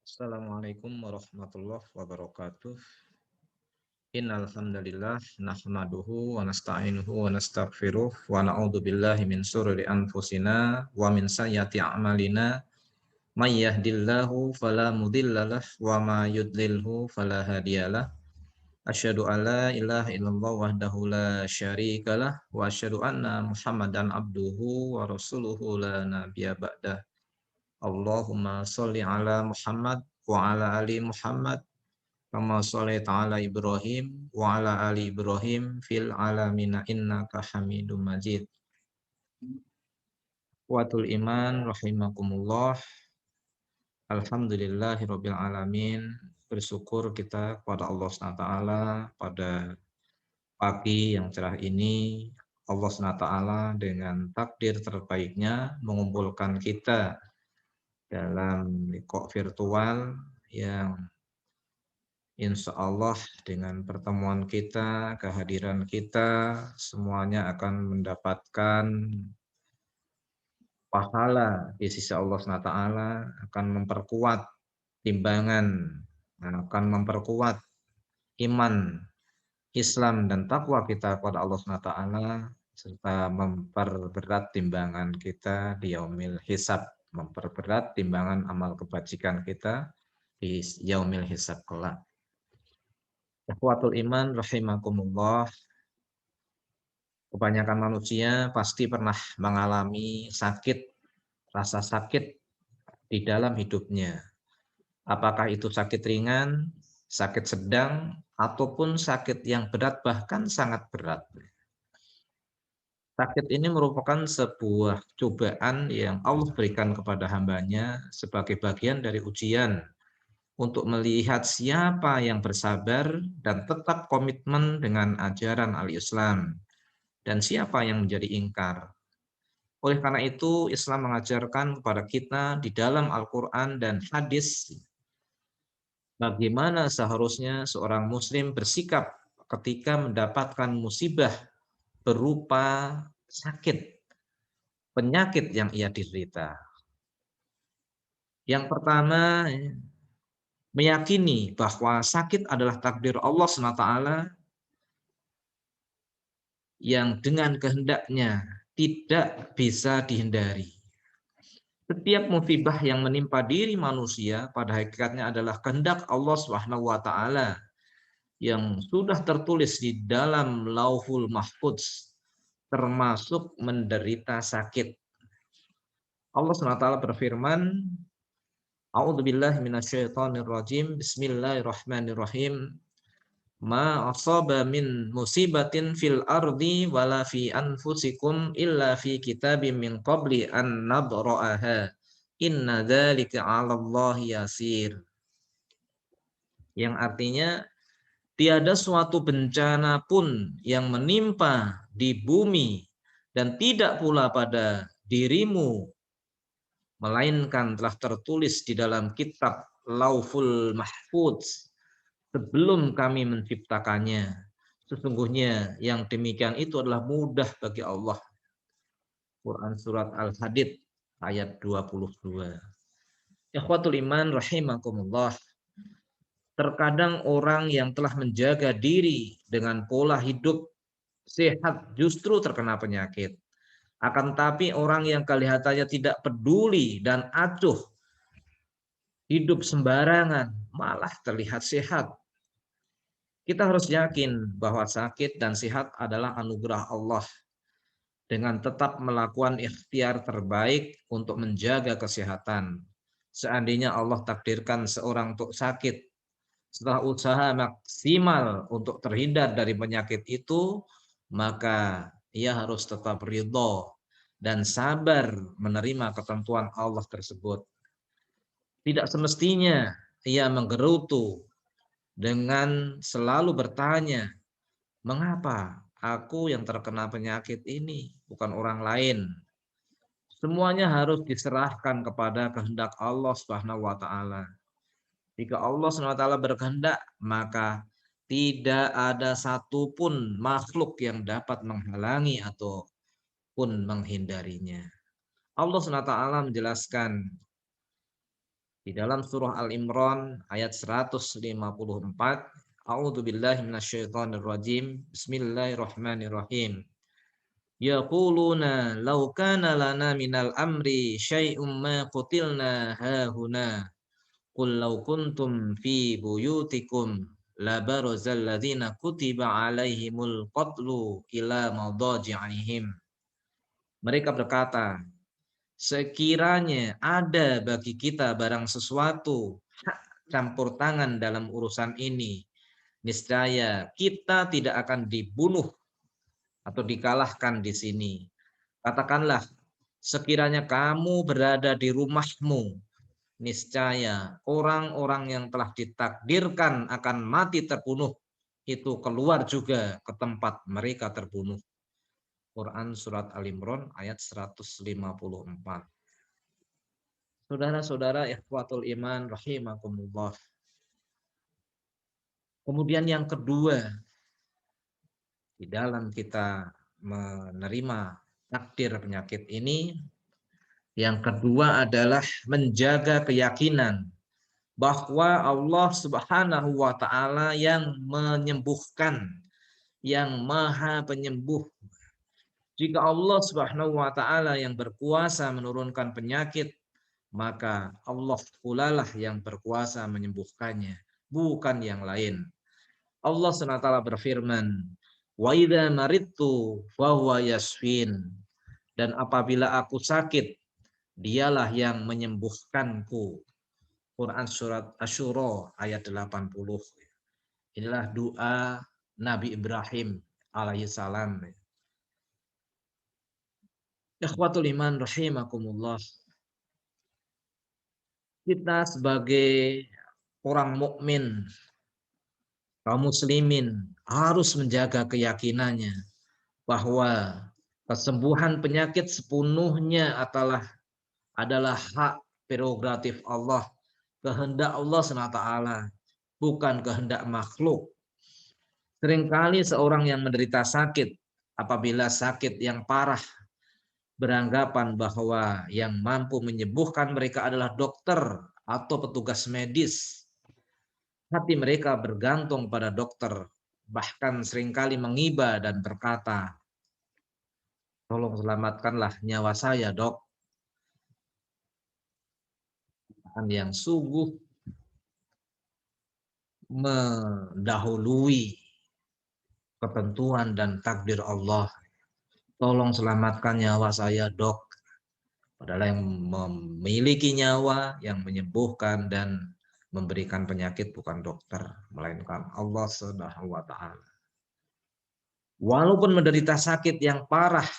Assalamualaikum warahmatullahi wabarakatuh. Innal hamdalillah nahmaduhu wa nasta'inuhu wa nastaghfiruh wa na'udzu billahi min shururi anfusina wa min sayyiati a'malina. May yahdihillahu fala mudhillalah wa ma yudlilhu fala hadiyalah. Asyhadu an la ilaha illallah wahdahu la syarikalah wa asyhadu anna Muhammadan abduhu wa rasuluhu la nabiyya ba'dah. Allahumma sholli ala Muhammad wa ala ali Muhammad kama sholaita ala Ibrahim wa ala ali Ibrahim fil alamina innaka Hamidum Majid. Watul iman rahimakumullah. Alhamdulillahirabbil alamin. Bersyukur kita kepada Allah SWT pada pagi yang cerah ini. Allah SWT dengan takdir terbaiknya mengumpulkan kita dalam liqa virtual yang insya Allah dengan pertemuan kita, kehadiran kita, semuanya akan mendapatkan pahala di sisi Allah SWT, akan memperkuat timbangan, akan memperkuat iman, Islam, dan takwa kita kepada Allah SWT, serta memperberat timbangan kita di yaumil hisab, memperberat timbangan amal kebajikan kita di yaumil hisab kelak. Ikhwatul iman rahimakumullah. Kebanyakan manusia pasti pernah mengalami sakit, rasa sakit di dalam hidupnya. Apakah itu sakit ringan, sakit sedang, ataupun sakit yang berat, bahkan sangat berat. Sakit ini merupakan sebuah cobaan yang Allah berikan kepada hambanya sebagai bagian dari ujian untuk melihat siapa yang bersabar dan tetap komitmen dengan ajaran al-Islam dan siapa yang menjadi ingkar. Oleh karena itu, Islam mengajarkan kepada kita di dalam Al-Quran dan hadis bagaimana seharusnya seorang muslim bersikap ketika mendapatkan musibah berupa sakit, penyakit yang ia derita. Yang pertama, meyakini bahwa sakit adalah takdir Allah SWT yang dengan kehendaknya tidak bisa dihindari. Setiap musibah yang menimpa diri manusia pada hakikatnya adalah kehendak Allah SWT yang sudah tertulis di dalam Lauhul Mahfudz, termasuk menderita sakit. Allah SWT berfirman, A'udzubillahi minasyaitonirrajim, Bismillahirrahmanirrahim. Ma asaba min musibatin fil ardi wala fi anfusikum illa fi kitabim min qabli an nabra'aha. Inna dzalika 'alallahi yasir. Yang artinya tiada suatu bencana pun yang menimpa di bumi dan tidak pula pada dirimu melainkan telah tertulis di dalam kitab Lauhul Mahfudz sebelum kami menciptakannya. Sesungguhnya yang demikian itu adalah mudah bagi Allah. Quran surat Al-Hadid ayat 22. Ikhwatul iman rahimakumullah. Terkadang orang yang telah menjaga diri dengan pola hidup sehat justru terkena penyakit. Akan tapi orang yang kelihatannya tidak peduli dan acuh, hidup sembarangan, malah terlihat sehat. Kita harus yakin bahwa sakit dan sehat adalah anugerah Allah. Dengan tetap melakukan ikhtiar terbaik untuk menjaga kesehatan. Seandainya Allah takdirkan seorang untuk sakit, setelah usaha maksimal untuk terhindar dari penyakit itu, maka ia harus tetap ridho dan sabar menerima ketentuan Allah tersebut. Tidak semestinya ia menggerutu dengan selalu bertanya, mengapa aku yang terkena penyakit ini, bukan orang lain? Semuanya harus diserahkan kepada kehendak Allah Subhanahu wa taala. Jika Allah SWT berkehendak, maka tidak ada satupun makhluk yang dapat menghalangi ataupun menghindarinya. Allah SWT menjelaskan Di dalam surah Al-Imran ayat 154, A'udzubillahi minasyaitonirrajim. Bismillahirrahmanirrahim. Yaquluna law kana lana minal amri syai'um ma qutilna hahuna. Qul law kuntum fi buyutikum labarazal ladzina kutiba alaihimul qatlu ila madaji'ihim. Mereka berkata, sekiranya ada bagi kita barang sesuatu hak campur tangan dalam urusan ini, niscaya kita tidak akan dibunuh atau dikalahkan di sini. Katakanlah, sekiranya kamu berada di rumahmu, niscaya orang-orang yang telah ditakdirkan akan mati terbunuh itu keluar juga ke tempat mereka terbunuh. Quran Surat Al-Imran ayat 154. Saudara-saudara ikhwatul iman rahimakumullah. Kemudian yang kedua, di dalam kita menerima takdir penyakit ini, yang kedua adalah menjaga keyakinan bahwa Allah Subhanahu wa taala yang menyembuhkan, yang Maha Penyembuh. Jika Allah Subhanahu wa taala yang berkuasa menurunkan penyakit, maka Allah pula lah yang berkuasa menyembuhkannya, bukan yang lain. Allah SWT berfirman, "Wa idza maridtu fahuwa yashfin." Dan apabila aku sakit, dialah yang menyembuhkanku. Quran surat Asy-Syura ayat 80. Inilah doa Nabi Ibrahim alaihissalam. Ikhwatul iman rahimakumullah. Kita sebagai orang mukmin, kaum muslimin harus menjaga keyakinannya bahwa kesembuhan penyakit sepenuhnya adalah hak prerogatif Allah, kehendak Allah SWT, bukan kehendak makhluk. Seringkali seorang yang menderita sakit, apabila sakit yang parah, beranggapan bahwa yang mampu menyembuhkan mereka adalah dokter atau petugas medis. Hati mereka bergantung pada dokter, bahkan seringkali mengiba dan berkata, "Tolong selamatkanlah nyawa saya, Dok." Yang sungguh mendahului ketentuan dan takdir Allah. Tolong selamatkan nyawa saya, Dok. Padahal yang memiliki nyawa, yang menyembuhkan dan memberikan penyakit bukan dokter, melainkan Allah Subhanahu wa taala. Walaupun menderita sakit yang parah,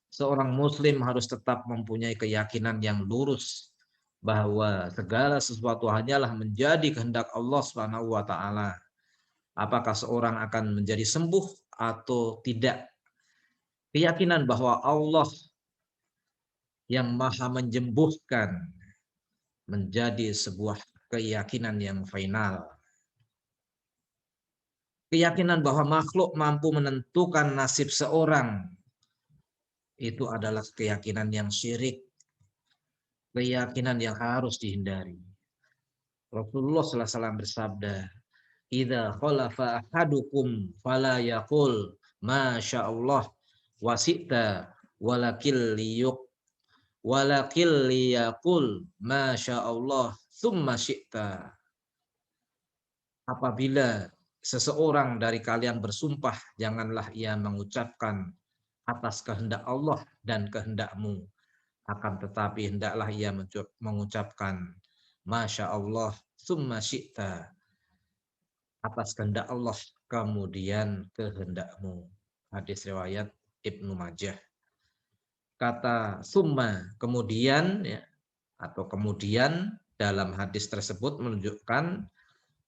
seorang muslim harus tetap mempunyai keyakinan yang lurus bahwa segala sesuatu hanyalah menjadi kehendak Allah Subhanahu wa taala. Apakah seorang akan menjadi sembuh atau tidak? Keyakinan bahwa Allah yang Maha menyembuhkan menjadi sebuah keyakinan yang final. Keyakinan bahwa makhluk mampu menentukan nasib seorang itu adalah keyakinan yang syirik, keyakinan yang harus dihindari. Rasulullah SAW bersabda, "Idza khalafa ahadukum fala yaqul masya Allah wasita walakil liyaqul masya Allah summa syi'ta." Apabila seseorang dari kalian bersumpah, janganlah ia mengucapkan atas kehendak Allah dan kehendakmu, akan tetapi hendaklah ia mengucapkan masya Allah summa syi'ta, atas kehendak Allah kemudian kehendakmu. Hadis riwayat Ibnu Majah. Kata summa, kemudian, ya, atau kemudian dalam hadis tersebut menunjukkan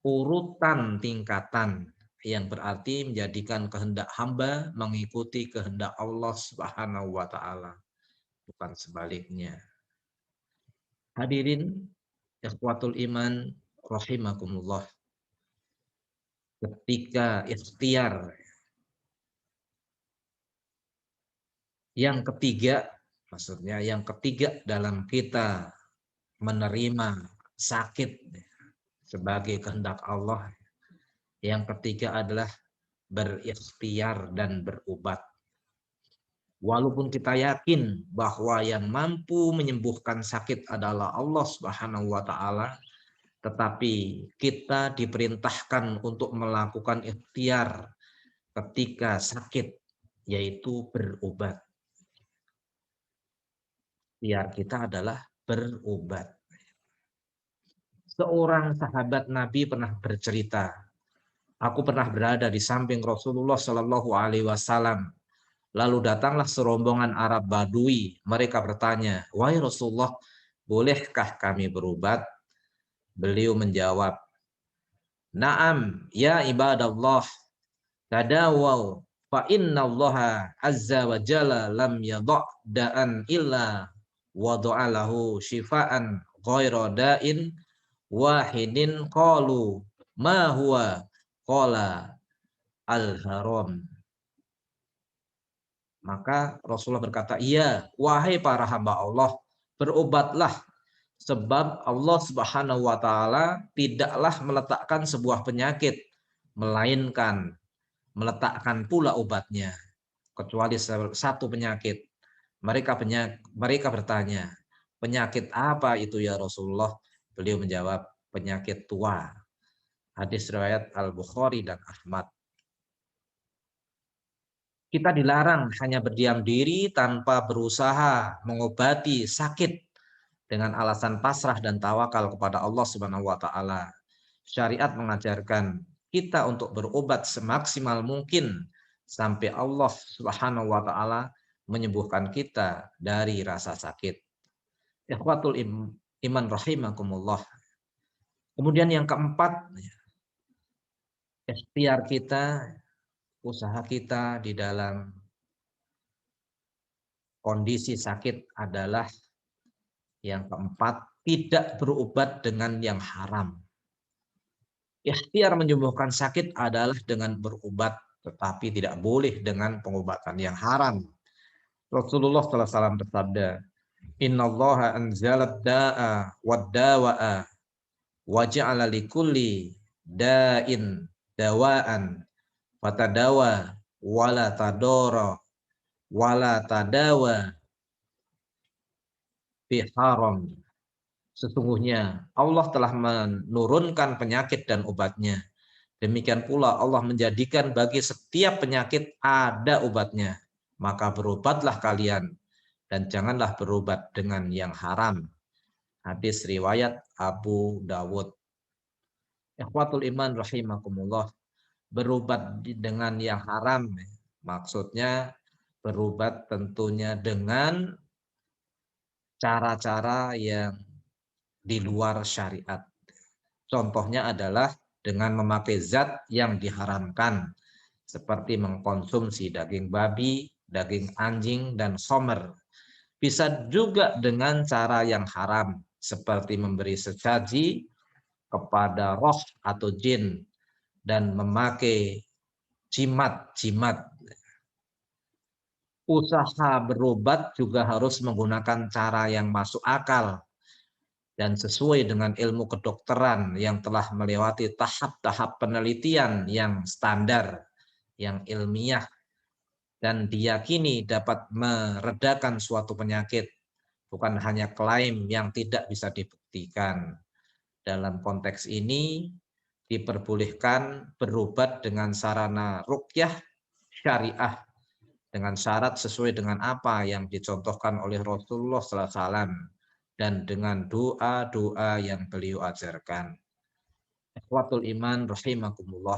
urutan tingkatan yang berarti menjadikan kehendak hamba mengikuti kehendak Allah Subhanahu wa taala, bukan sebaliknya. Hadirin ikhwatul iman rahimakumullah. Ketika ikhtiar yang ketiga, maksudnya yang ketiga dalam kita menerima sakit sebagai kehendak Allah. Yang ketiga adalah berikhtiar dan berobat. Walaupun kita yakin bahwa yang mampu menyembuhkan sakit adalah Allah Subhanahu wa taala, tetapi kita diperintahkan untuk melakukan ikhtiar ketika sakit, yaitu berobat. Ikhtiar kita adalah berobat. Seorang sahabat Nabi pernah bercerita, aku pernah berada di samping Rasulullah Shallallahu Alaihi Wasallam. Lalu datanglah serombongan Arab Badui. Mereka bertanya, wahai Rasulullah, bolehkah kami berobat? Beliau menjawab, Naam, ya ibadallah, tadawaw, fa innallaha azza wa jalla lam yadha' da'an illa wada'alahu shifaan ghaira da'in wahidin qalu ma huwa qala al-haram. Maka Rasulullah berkata, iya, wahai para hamba Allah, berobatlah. Sebab Allah Subhanahu wa taala tidaklah meletakkan sebuah penyakit, melainkan meletakkan pula obatnya. Kecuali satu penyakit. Mereka bertanya, penyakit apa itu ya Rasulullah? Beliau menjawab, penyakit tua. Hadis riwayat Al-Bukhari dan Ahmad. Kita dilarang hanya berdiam diri tanpa berusaha mengobati sakit dengan alasan pasrah dan tawakal kepada Allah Subhanahu wa taala. Syariat mengajarkan kita untuk berobat semaksimal mungkin sampai Allah Subhanahu wa taala menyembuhkan kita dari rasa sakit. Ikhwatul iman rahimakumullah. Kemudian yang keempat, ikhtiar kita, usaha kita di dalam kondisi sakit adalah yang keempat, tidak berobat dengan yang haram. Ikhtiar menyembuhkan sakit adalah dengan berobat, tetapi tidak boleh dengan pengobatan yang haram. Rasulullah SAW bersabda, Innallaha anzalat da'a wad dawa'a wa ja'ala likulli da'in dawa'an fatadawa wala tadora wala tadawa fi haram. Sesungguhnya Allah telah menurunkan penyakit dan obatnya. Demikian pula Allah menjadikan bagi setiap penyakit ada obatnya. Maka berobatlah kalian dan janganlah berobat dengan yang haram. Hadis riwayat Abu Dawud. Ikhwatul iman rahimakumullah. Berobat dengan yang haram, maksudnya berobat tentunya dengan cara-cara yang di luar syariat. Contohnya adalah dengan memakai zat yang diharamkan, seperti mengkonsumsi daging babi, daging anjing, dan khamr. Bisa juga dengan cara yang haram, seperti memberi sesaji kepada roh atau jin, dan memakai jimat-jimat. Usaha berobat juga harus menggunakan cara yang masuk akal, dan sesuai dengan ilmu kedokteran yang telah melewati tahap-tahap penelitian yang standar, yang ilmiah, dan diyakini dapat meredakan suatu penyakit, bukan hanya klaim yang tidak bisa dibuktikan. Dalam konteks ini, diperbolehkan berobat dengan sarana ruqyah syariah, dengan syarat sesuai dengan apa yang dicontohkan oleh Rasulullah SAW, dan dengan doa-doa yang beliau ajarkan. Ikhwatul iman rahimakumullah.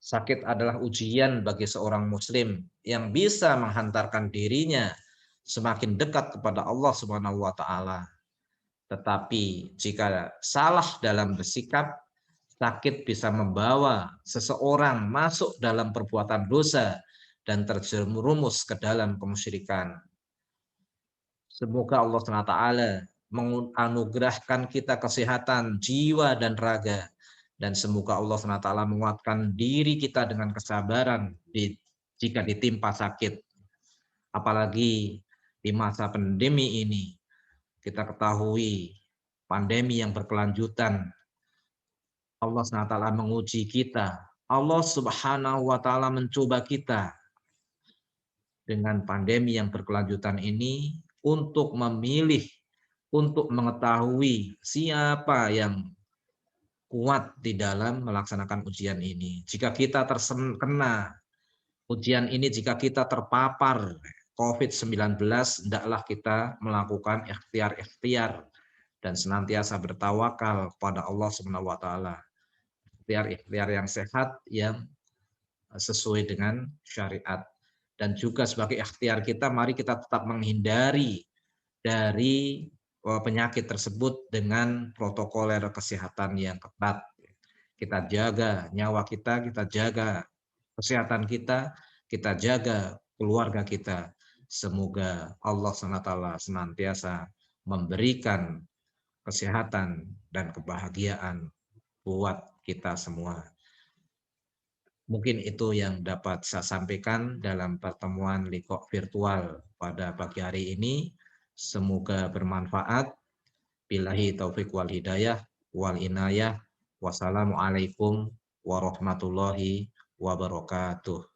Sakit adalah ujian bagi seorang muslim yang bisa menghantarkan dirinya semakin dekat kepada Allah Subhanahu wa taala. Tetapi jika salah dalam bersikap, sakit bisa membawa seseorang masuk dalam perbuatan dosa dan terjerumus ke dalam kemusyrikan. Semoga Allah SWT menganugerahkan kita kesehatan jiwa dan raga. Dan semoga Allah SWT menguatkan diri kita dengan kesabaran jika ditimpa sakit. Apalagi di masa pandemi ini, kita ketahui pandemi yang berkelanjutan. Allah SWT menguji kita. Allah Subhanahu wa Ta'ala mencoba kita dengan pandemi yang berkelanjutan ini untuk memilih, untuk mengetahui siapa yang kuat di dalam melaksanakan ujian ini. Jika kita terkena ujian ini, jika kita terpapar COVID-19, hendaklah kita melakukan ikhtiar-ikhtiar dan senantiasa bertawakal kepada Allah Subhanahu wa Ta'ala. Ikhtiar-ikhtiar yang sehat, yang sesuai dengan syariat. Dan juga sebagai ikhtiar kita, mari kita tetap menghindari dari penyakit tersebut dengan protokoler kesehatan yang ketat. Kita jaga nyawa kita jaga kesehatan kita jaga keluarga kita. Semoga Allah SWT senantiasa memberikan kesehatan dan kebahagiaan buat kita semua. Mungkin itu yang dapat saya sampaikan dalam pertemuan liqo virtual pada pagi hari ini. Semoga bermanfaat. Billahi taufiq wal hidayah wal inayah. Wassalamualaikum warahmatullahi wabarakatuh.